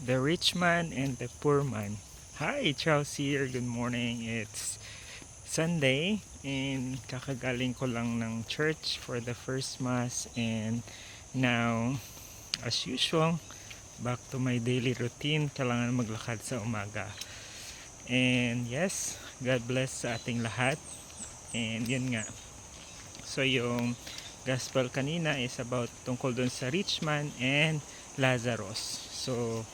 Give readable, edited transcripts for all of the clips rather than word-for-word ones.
The rich man and the poor man. Hi, Charles here. Good morning. It's Sunday and kakagaling ko lang ng church for the first mass, and now, as usual, back to my daily routine. Kailangan maglakad sa umaga. And yes, God bless sa ating lahat. And yun nga. So yung gospel kanina is about tungkol dun sa rich man and Lazarus. So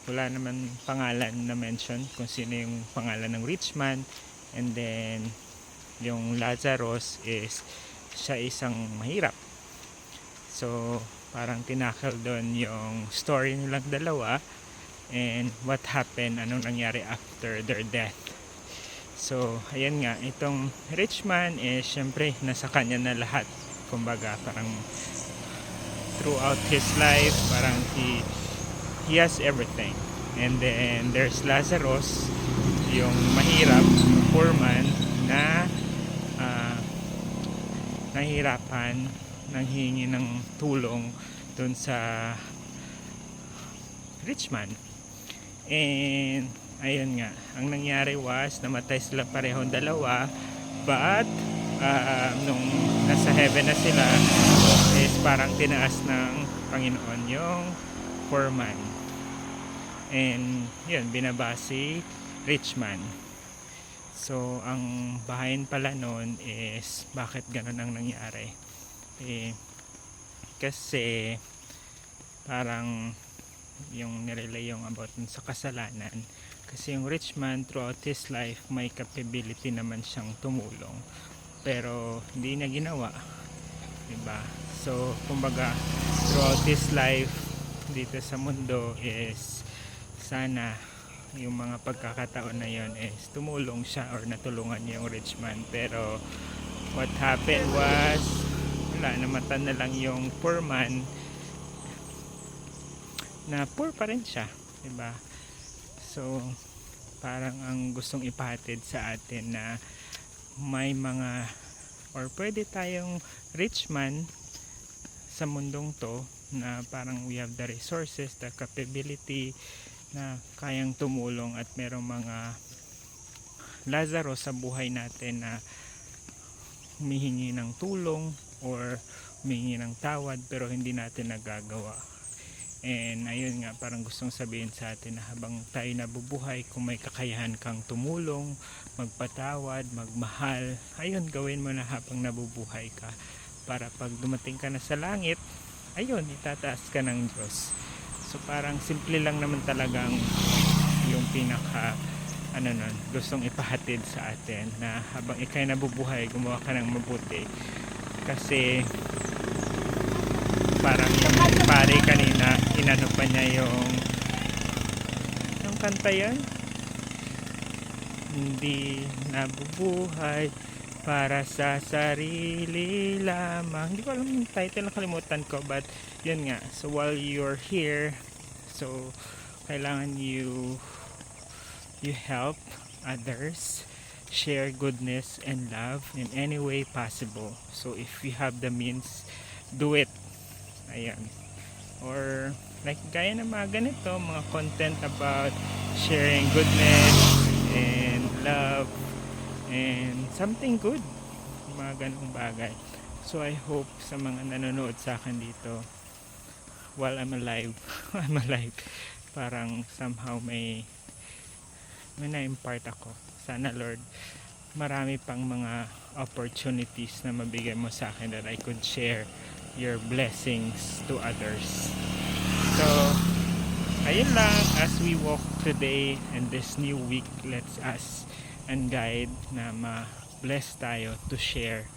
wala naman pangalan na mention kung sino yung pangalan ng rich man, and then yung Lazarus is siya isang mahirap. So parang tinakal doon yung story nilang dalawa and what happened, anong nangyari after their death. So ayan nga, itong rich man is syempre nasa kanya na lahat, kumbaga parang throughout his life parang he has everything. And then there's Lazarus, yung mahirap, poor man na nahihirapan, nanghihingi ng tulong dun sa rich man. And ayun nga, ang nangyari was namatay sila parehong dalawa, but nung nasa heaven na sila is parang tinaas ng Panginoon yung poor man, and yun, binaba si rich man. So ang bahayin pala nun is bakit ganun ang nangyari, kasi parang yung nirelay yung about sa kasalanan, kasi yung rich man throughout his life may capability naman siyang tumulong pero hindi niya ginawa, diba? So kumbaga throughout his life dito sa mundo is sana yung mga pagkakataon na yon is tumulong siya or natulungan niya yung rich man, pero what happened was wala, namatan na lang yung poor man, na poor pa rin siya, diba? So parang ang gustong ipahatid sa atin na may mga, or pwede tayong rich man sa mundong to na parang we have the resources, the capability na kayang tumulong, at merong mga Lazarus sa buhay natin na humihingi ng tulong or humihingi ng tawad pero hindi natin nagagawa. And ayun nga, parang gustong sabihin sa atin na habang tayo nabubuhay, kung may kakayahan kang tumulong, magpatawad, magmahal, ayun, gawin mo na habang nabubuhay ka, para pag dumating ka na sa langit, ayun, itataas ka ng Diyos. So parang simple lang naman talagang yung pinaka nun, gustong ipahatid sa atin, na habang ikay nabubuhay, gumawa ka ng mabuti. Kasi parang yung pare kanina, inano pa niya yung kanta yun, hindi nabubuhay para sa sarili lamang. Hindi ko alam yung title, nakalimutan ko, but yun nga. So while you're here, so kailangan you help others, share goodness and love in any way possible. So if you have the means, do it. Ayan. Or like gaya ng mga ganito, mga content about sharing goodness and love and something good, mga ganong bagay. So I hope sa mga nanonood sa akin dito while I'm alive I'm alive, parang somehow may na-impart ako. Sana Lord, marami pang mga opportunities na mabigay mo sa akin that I could share your blessings to others. So ayun lang, as we walk today and this new week, let's ask and guide na ma-bless tayo to share,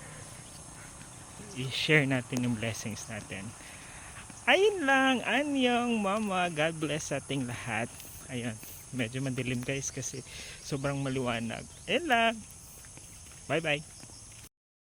i-share natin yung blessings natin. Ayun lang, anyong mama, God bless sa ating lahat. Ayun, medyo madilim guys kasi sobrang maliwanag. Ayun lang, bye bye.